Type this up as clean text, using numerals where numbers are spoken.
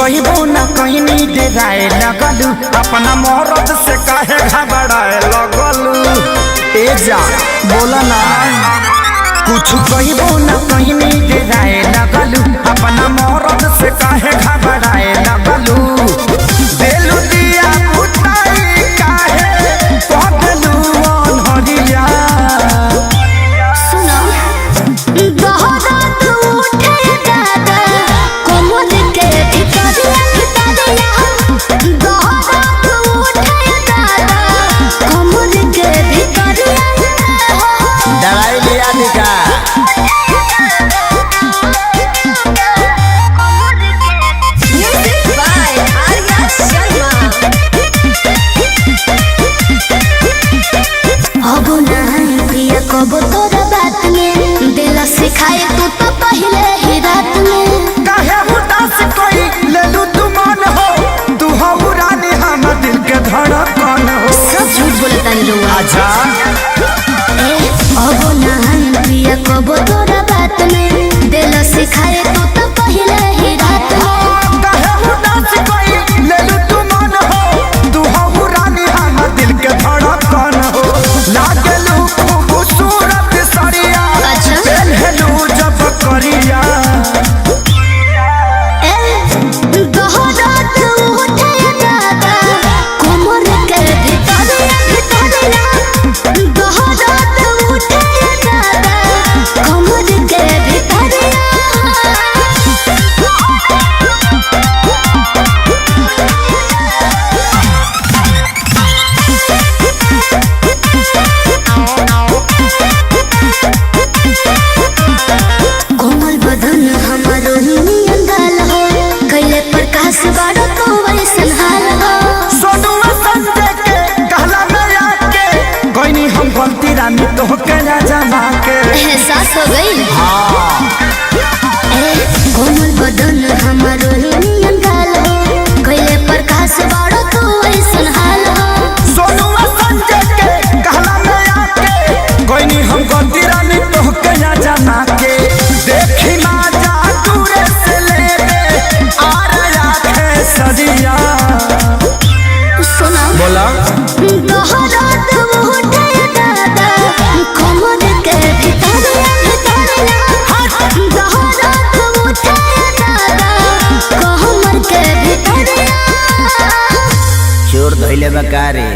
कहबो न कहनी डेराए लगलू अपना मरद से काहे घबराए लगलू। ए जा बोला ना कुछ कहबो न कहनी डेराए लगलू अपना मरद से काहे घबराए लगलू। देलू दिया बुताई काहे पगलू अनहरिया। सुनो बहुत उठे दादा कोमल के भितरिया बहुत उठे दादा कोमल के भितरिया। दवाई लिया दिखा म्यूजिक बाय आर्या शर्मा। अब नहीं प्रिया कब तोरा बात में दिल सिखाए तू तो पहले ही रात में। काहे उदास कोई लेलू तू मन हो तू हो रानी हम दिल के धड़कन हो। सब झूठ बोलता नहीं लोग। आजा अब नहीं प्रिया कब तोरा बात में दिल सिखाए तू तो पहले ही रात में। काहे उदास कोई लेलू तू मन हो तू हो रानी हम दिल के धड़कन हो। लागलू खूबसूरत सरिया अच्छा। पहनलू जब करिया। दोहरात उठे दादा कोमल के भितरिया दोहरात उठे दादा कोमल के भितरिया। कोमल बदन हमारो नियन गाल हो कैले प्रकाश बाड़ो तो वैसन हाल हो। सोनू संजय के कहला में आके कोई हम गलती रानी तो के ना जमा के। एहसास हो गई। कोमल बदन हमारो नियन गाल हो कैले प्रकाश बाड़ो तो वैसन हाल हो। सोनू संजय के कहला में आके कोई हम गलती रानी तो के ना जमा के। देखी ना जा दूरे से ले ले आ रहा है सदिया। सुना बोला दोहरात उठे दादा कोमल के भितरिया दोहरात उठे दादा कोमल के भितरिया। चोर धइले बकारे।